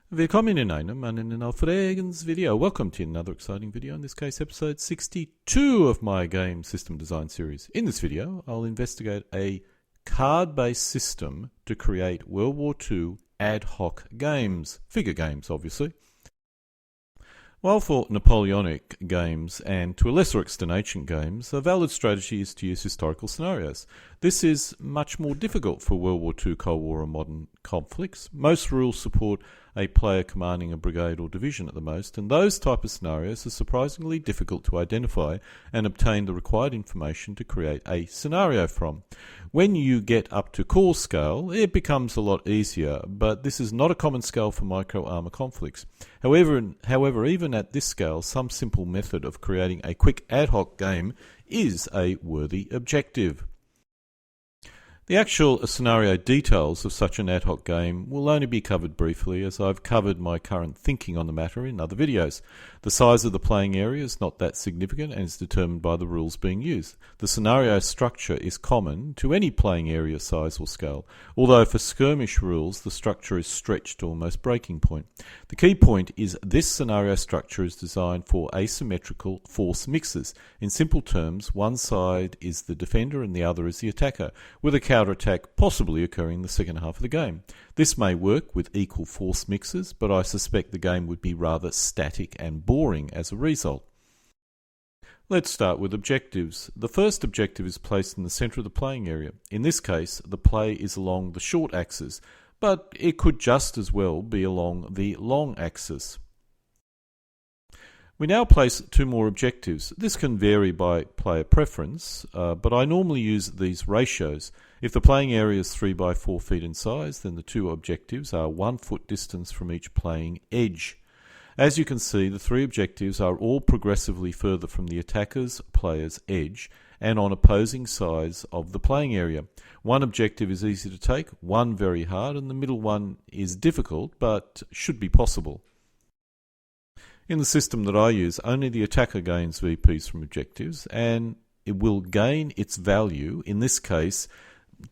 Willkommen in einem Aufregens video. Welcome to another exciting video, in this case episode 62 of my game system design series. In this video, I'll investigate a card-based system to create World War II ad hoc games, figure games obviously. While for Napoleonic games and to a lesser extent ancient games, a valid strategy is to use historical scenarios. This is much more difficult for World War II, Cold War and modern conflicts. Most rules support a player commanding a brigade or division at the most, and those type of scenarios are surprisingly difficult to identify and obtain the required information to create a scenario from. When you get up to core scale, it becomes a lot easier, but this is not a common scale for micro-armor conflicts. However, even at this scale, some simple method of creating a quick ad hoc game is a worthy objective. The actual scenario details of such an ad hoc game will only be covered briefly, as I've covered my current thinking on the matter in other videos. The size of the playing area is not that significant and is determined by the rules being used. The scenario structure is common to any playing area size or scale, although for skirmish rules the structure is stretched to almost breaking point. The key point is this scenario structure is designed for asymmetrical force mixes. In simple terms, one side is the defender and the other is the attacker, with a counterattack possibly occurring in the second half of the game. This may work with equal force mixes, but I suspect the game would be rather static and boring as a result. Let's start with objectives. The first objective is placed in the center of the playing area. In this case, the play is along the short axis, but it could just as well be along the long axis. We now place two more objectives. This can vary by player preference, but I normally use these ratios. If the playing area is 3 by 4 feet in size, then the two objectives are 1 foot distance from each playing edge. As you can see, the three objectives are all progressively further from the attacker's player's edge and on opposing sides of the playing area. One objective is easy to take, one very hard, and the middle one is difficult but should be possible. In the system that I use, only the attacker gains VPs from objectives, and it will gain its value, in this case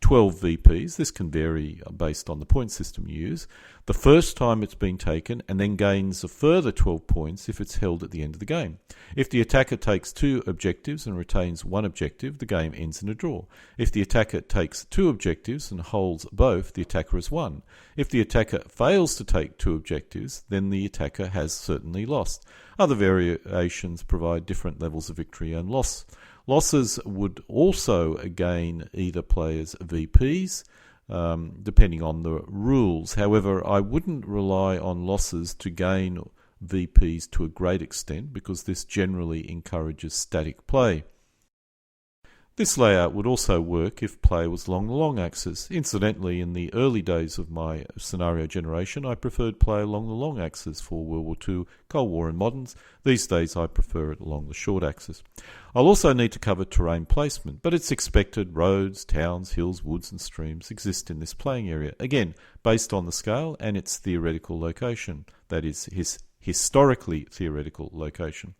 12 VPs. This can vary based on the point system you use, the first time it's been taken, and then gains a further 12 points if it's held at the end of the game. If the attacker takes two objectives and retains one objective, the game ends in a draw. If the attacker takes two objectives and holds both, the attacker has won. If the attacker fails to take two objectives, then the attacker has certainly lost. Other variations provide different levels of victory and loss. Losses would also gain either player's VPs, depending on the rules. However, I wouldn't rely on losses to gain VPs to a great extent, because this generally encourages static play. This layout would also work if play was along the long axis. Incidentally, in the early days of my scenario generation, I preferred play along the long axis for World War II, Cold War and moderns. These days I prefer it along the short axis. I'll also need to cover terrain placement, but it's expected roads, towns, hills, woods and streams exist in this playing area, again based on the scale and its theoretical location, that is, his historically theoretical location.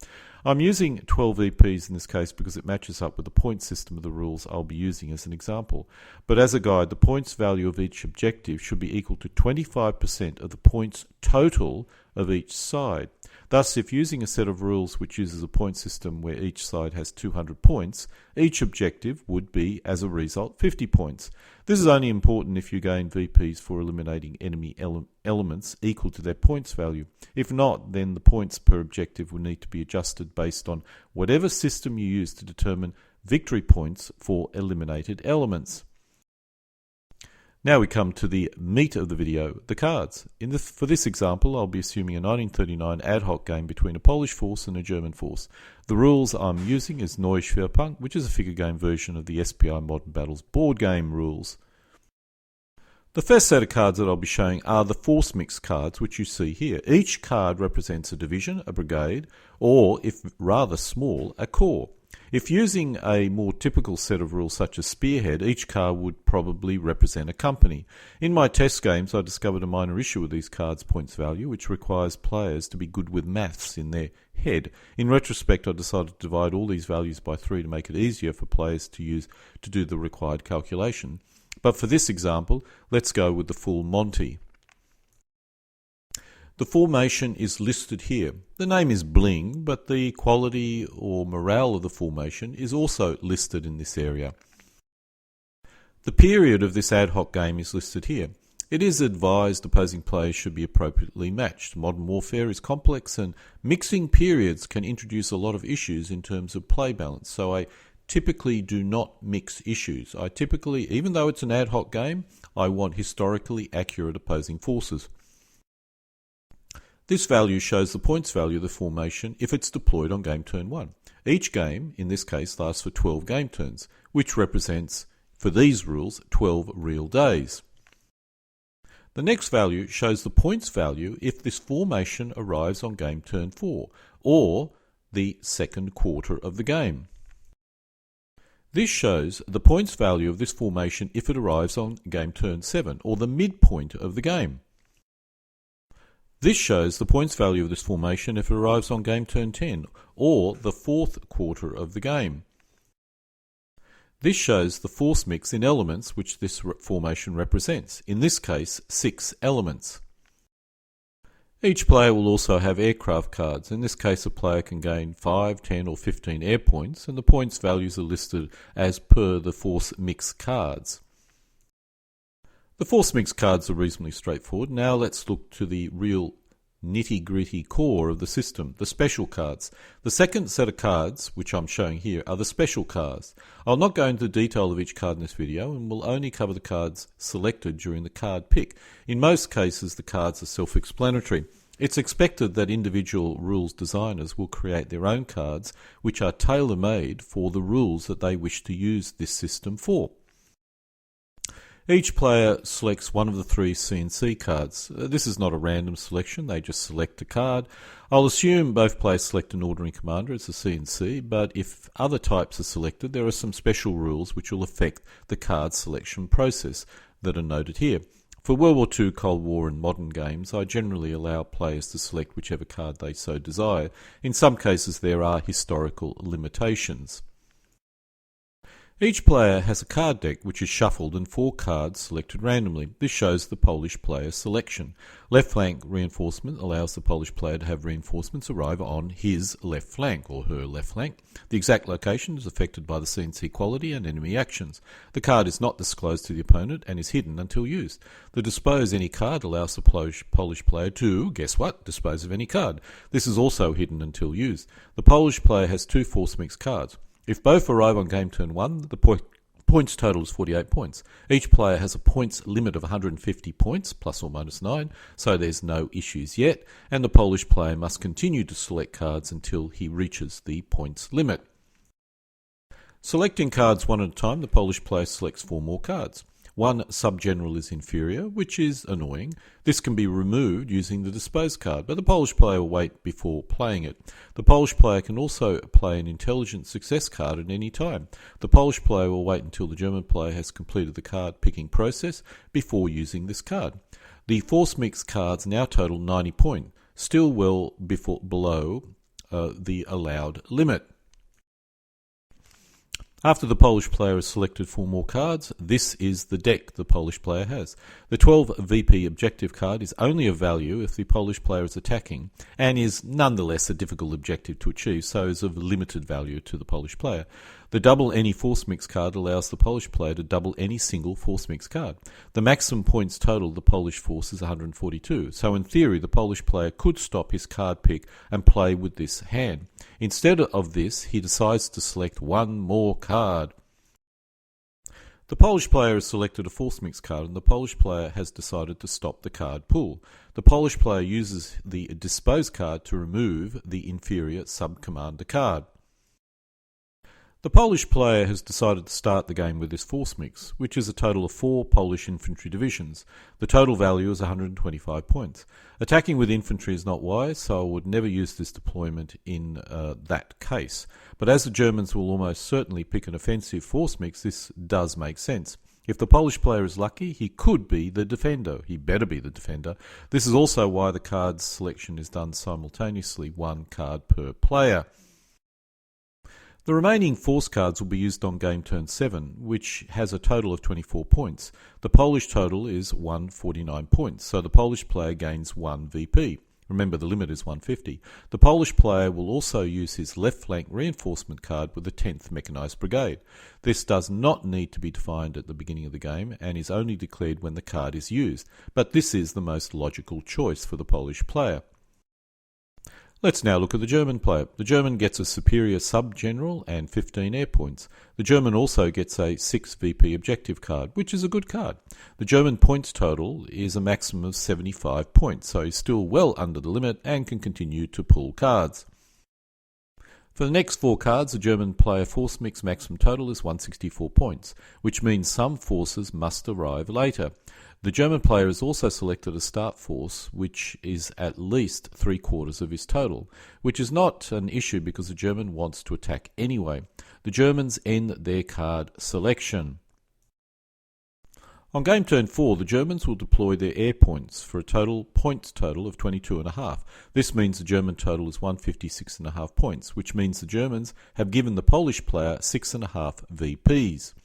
I'm using 12 VPs in this case because it matches up with the point system of the rules I'll be using as an example. But as a guide, the points value of each objective should be equal to 25% of the points total of each side. Thus, if using a set of rules which uses a point system where each side has 200 points, each objective would be, as a result, 50 points. This is only important if you gain VPs for eliminating enemy elements equal to their points value. If not, then the points per objective will need to be adjusted based on whatever system you use to determine victory points for eliminated elements. Now we come to the meat of the video, the cards. For this example, I'll be assuming a 1939 ad hoc game between a Polish force and a German force. The rules I'm using is Neue Schwerpunkt, which is a figure game version of the SPI Modern Battles board game rules. The first set of cards that I'll be showing are the force mix cards, which you see here. Each card represents a division, a brigade, or, if rather small, a corps. If using a more typical set of rules such as Spearhead, each card would probably represent a company. In my test games, I discovered a minor issue with these cards' points value, which requires players to be good with maths in their head. In retrospect, I decided to divide all these values by 3 to make it easier for players to do the required calculation. But for this example, let's go with the full Monty. The formation is listed here. The name is bling, but the quality or morale of the formation is also listed in this area. The period of this ad hoc game is listed here. It is advised opposing players should be appropriately matched. Modern Warfare is complex and mixing periods can introduce a lot of issues in terms of play balance, so I typically do not mix issues. I typically, even though it's an ad hoc game, I want historically accurate opposing forces. This value shows the points value of the formation if it's deployed on game turn 1. Each game, in this case, lasts for 12 game turns, which represents, for these rules, 12 real days. The next value shows the points value if this formation arrives on game turn 4, or the second quarter of the game. This shows the points value of this formation if it arrives on game turn 7, or the midpoint of the game. This shows the points value of this formation if it arrives on game turn 10, or the fourth quarter of the game. This shows the force mix in elements which this formation represents, in this case 6 elements. Each player will also have aircraft cards. In this case, a player can gain 5, 10 or 15 air points, and the points values are listed as per the force mix cards. The force mix cards are reasonably straightforward. Now let's look to the real nitty-gritty core of the system, the special cards. The second set of cards, which I'm showing here, are the special cards. I'll not go into detail of each card in this video and will only cover the cards selected during the card pick. In most cases, the cards are self-explanatory. It's expected that individual rules designers will create their own cards which are tailor-made for the rules that they wish to use this system for. Each player selects one of the 3 CNC cards. This is not a random selection, they just select a card. I'll assume both players select an ordinary commander as a CNC, but if other types are selected, there are some special rules which will affect the card selection process that are noted here. For World War II, Cold War and modern games, I generally allow players to select whichever card they so desire. In some cases there are historical limitations. Each player has a card deck which is shuffled and 4 cards selected randomly. This shows the Polish player selection. Left flank reinforcement allows the Polish player to have reinforcements arrive on his left flank or her left flank. The exact location is affected by the CNC quality and enemy actions. The card is not disclosed to the opponent and is hidden until used. The dispose any card allows the Polish player to, guess what, dispose of any card. This is also hidden until used. The Polish player has 2 force mix cards. If both arrive on game turn 1, the points total is 48 points. Each player has a points limit of 150 points, plus or minus 9, so there's no issues yet, and the Polish player must continue to select cards until he reaches the points limit. Selecting cards one at a time, the Polish player selects 4 more cards. One subgeneral is inferior, which is annoying. This can be removed using the dispose card, but the Polish player will wait before playing it. The Polish player can also play an intelligent success card at any time. The Polish player will wait until the German player has completed the card picking process before using this card. The force mix cards now total 90 points, still well below the allowed limit. After the Polish player has selected 4 more cards, this is the deck the Polish player has. The 12 VP objective card is only of value if the Polish player is attacking, and is nonetheless a difficult objective to achieve, so is of limited value to the Polish player. The double any force mix card allows the Polish player to double any single force mix card. The maximum points total of the Polish force is 142, so in theory the Polish player could stop his card pick and play with this hand. Instead of this, he decides to select 1 more card. The Polish player has selected a force mix card and the Polish player has decided to stop the card pool. The Polish player uses the dispose card to remove the inferior sub-commander card. The Polish player has decided to start the game with this force mix, which is a total of 4 Polish infantry divisions. The total value is 125 points. Attacking with infantry is not wise, so I would never use this deployment in that case. But as the Germans will almost certainly pick an offensive force mix, this does make sense. If the Polish player is lucky, he could be the defender. He better be the defender. This is also why the card selection is done simultaneously, 1 card per player. The remaining force cards will be used on game turn 7, which has a total of 24 points. The Polish total is 149 points, so the Polish player gains 1 VP. Remember, the limit is 150. The Polish player will also use his left flank reinforcement card with the 10th Mechanised Brigade. This does not need to be defined at the beginning of the game and is only declared when the card is used, but this is the most logical choice for the Polish player. Let's now look at the German player. The German gets a superior sub-general and 15 air points. The German also gets a 6 VP objective card, which is a good card. The German points total is a maximum of 75 points, so he's still well under the limit and can continue to pull cards. For the next 4 cards, the German player force mix maximum total is 164 points, which means some forces must arrive later. The German player has also selected a start force which is at least 3/4 of his total, which is not an issue because the German wants to attack anyway. The Germans end their card selection. On game turn 4, the Germans will deploy their air points for a points total of 22.5. This means the German total is 156.5 points, which means the Germans have given the Polish player 6.5 VPs.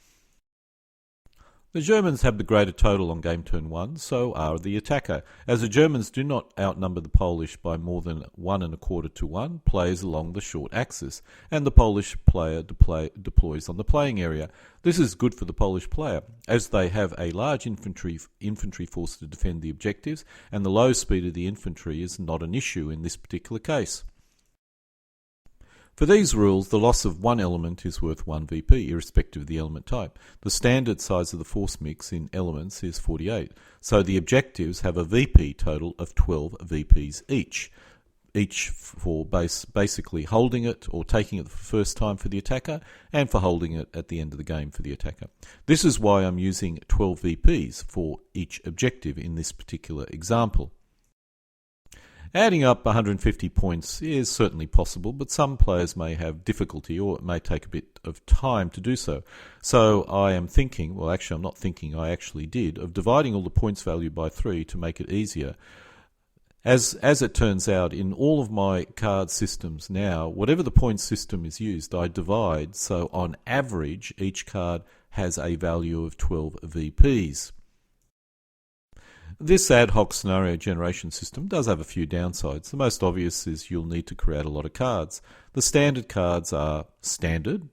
The Germans have the greater total on game turn 1, so are the attacker. As the Germans do not outnumber the Polish by more than 1.25 to 1, plays along the short axis, and the Polish player deploys on the playing area. This is good for the Polish player, as they have a large infantry force to defend the objectives, and the low speed of the infantry is not an issue in this particular case. For these rules, the loss of one element is worth 1 VP, irrespective of the element type. The standard size of the force mix in elements is 48, so the objectives have a VP total of 12 VPs each for basically holding it or taking it the first time for the attacker, and for holding it at the end of the game for the attacker. This is why I'm using 12 VPs for each objective in this particular example. Adding up 150 points is certainly possible, but some players may have difficulty or it may take a bit of time to do so. So I am thinking, well actually I'm not thinking, I actually did, of dividing all the points value by 3 to make it easier. As it turns out, in all of my card systems now, whatever the point system is used, I divide, so on average each card has a value of 12 VPs. This ad hoc scenario generation system does have a few downsides. The most obvious is you'll need to create a lot of cards. The standard cards are standard,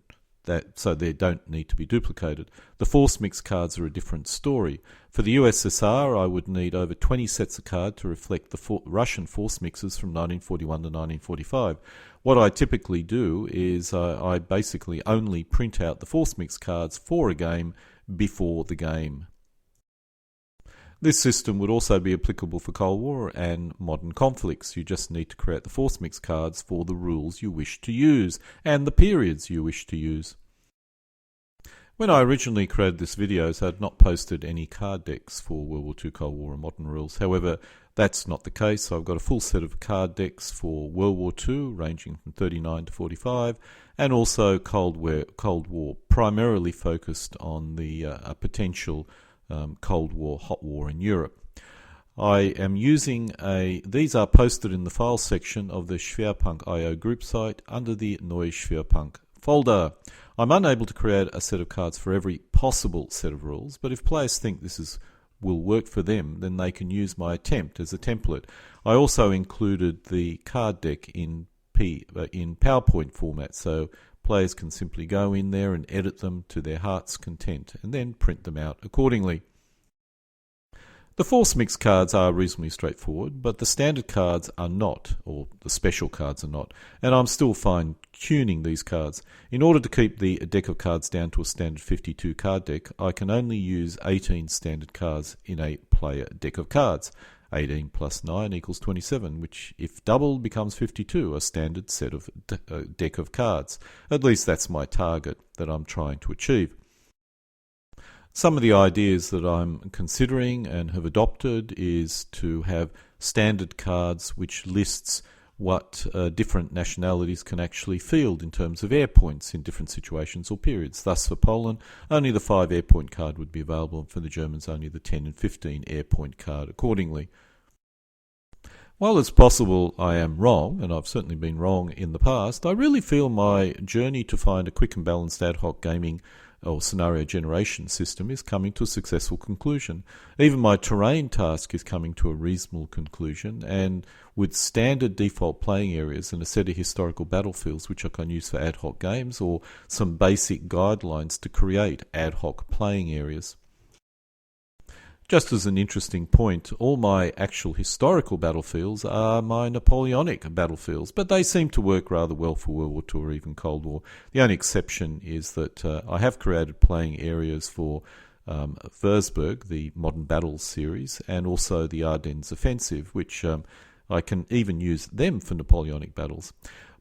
so they don't need to be duplicated. The force mix cards are a different story. For the USSR, I would need over 20 sets of cards to reflect the Russian force mixes from 1941 to 1945. What I typically do is I basically only print out the force mix cards for a game before the game. This system would also be applicable for Cold War and modern conflicts. You just need to create the force mix cards for the rules you wish to use and the periods you wish to use. When I originally created this video, I had not posted any card decks for World War II, Cold War and modern rules. However, that's not the case. So I've got a full set of card decks for World War II, ranging from 39 to 45, and also Cold War, primarily focused on the potential Cold War, hot war in Europe. I am using these are posted in the file section of the Schwerpunkt.io group site under the Neue Schwerpunkt folder. I'm unable to create a set of cards for every possible set of rules, but if players think this will work for them, then they can use my attempt as a template. I also included the card deck in PowerPoint format, so players can simply go in there and edit them to their heart's content and then print them out accordingly. The force mix cards are reasonably straightforward, but the standard cards are not, or the special cards are not, and I'm still fine-tuning these cards. In order to keep the deck of cards down to a standard 52 card deck, I can only use 18 standard cards in a player deck of cards. 18 plus 9 equals 27, which, if doubled, becomes 52, a standard set of deck of cards. At least that's my target that I'm trying to achieve. Some of the ideas that I'm considering and have adopted is to have standard cards which lists what different nationalities can actually field in terms of air points in different situations or periods. Thus, for Poland, only the 5 air point card would be available, and for the Germans, only the 10 and 15 air point card accordingly. While it's possible I am wrong, and I've certainly been wrong in the past, I really feel my journey to find a quick and balanced ad hoc gaming or scenario generation system is coming to a successful conclusion. Even my terrain task is coming to a reasonable conclusion, and with standard default playing areas and a set of historical battlefields which I can use for ad hoc games, or some basic guidelines to create ad hoc playing areas. Just as an interesting point, all my actual historical battlefields are my Napoleonic battlefields, but they seem to work rather well for World War II or even Cold War. The only exception is that I have created playing areas for Würzburg, the Modern Battles series, and also the Ardennes Offensive, which I can even use them for Napoleonic battles.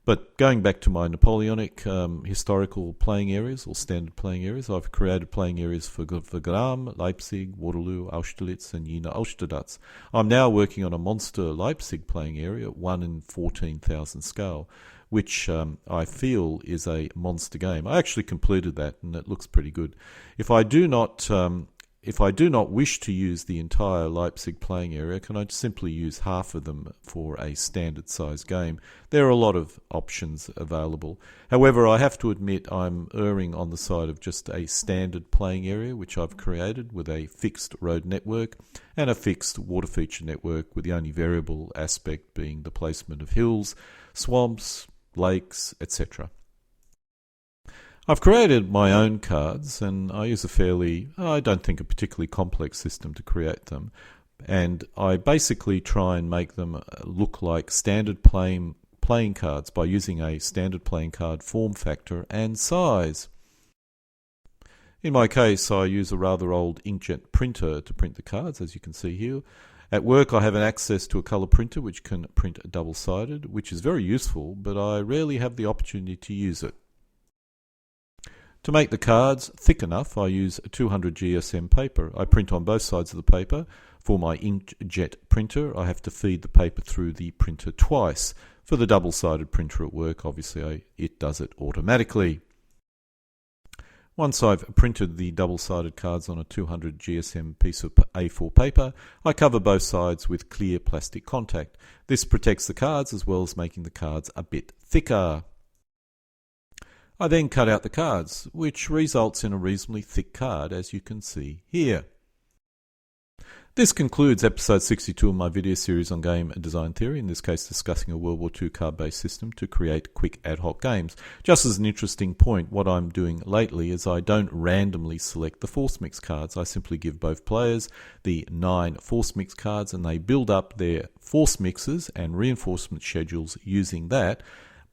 But going back to my Napoleonic historical playing areas, or standard playing areas, I've created playing areas for Wagram, Leipzig, Waterloo, Austerlitz, and Jena Austerlitz. I'm now working on a monster Leipzig playing area, 1 in 14,000 scale, which I feel is a monster game. I actually completed that, and it looks pretty good. If I do not wish to use the entire Leipzig playing area, can I simply use half of them for a standard size game? There are a lot of options available. However, I have to admit I'm erring on the side of just a standard playing area, which I've created with a fixed road network and a fixed water feature network, with the only variable aspect being the placement of hills, swamps, lakes, etc. I've created my own cards, and I use I don't think a particularly complex system to create them, and I basically try and make them look like standard playing cards by using a standard playing card form factor and size. In my case, I use a rather old inkjet printer to print the cards, as you can see here. At work, I have an access to a colour printer which can print double-sided, which is very useful, but I rarely have the opportunity to use it. To make the cards thick enough, I use 200 GSM paper. I print on both sides of the paper. For my inkjet printer, I have to feed the paper through the printer twice. For the double-sided printer at work, obviously it does it automatically. Once I've printed the double-sided cards on a 200 GSM piece of A4 paper, I cover both sides with clear plastic contact. This protects the cards as well as making the cards a bit thicker. I then cut out the cards, which results in a reasonably thick card, as you can see here. This concludes episode 62 of my video series on game design theory, in this case discussing a World War II card-based system to create quick ad hoc games. Just as an interesting point, what I'm doing lately is I don't randomly select the force mix cards. I simply give both players the 9 force mix cards, and they build up their force mixes and reinforcement schedules using that.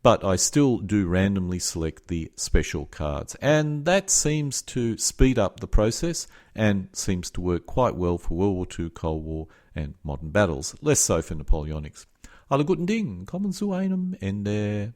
But I still do randomly select the special cards, and that seems to speed up the process and seems to work quite well for World War II, Cold War and modern battles, less so for Napoleonics. Alle guten Dingen, kommen zu einem Ende.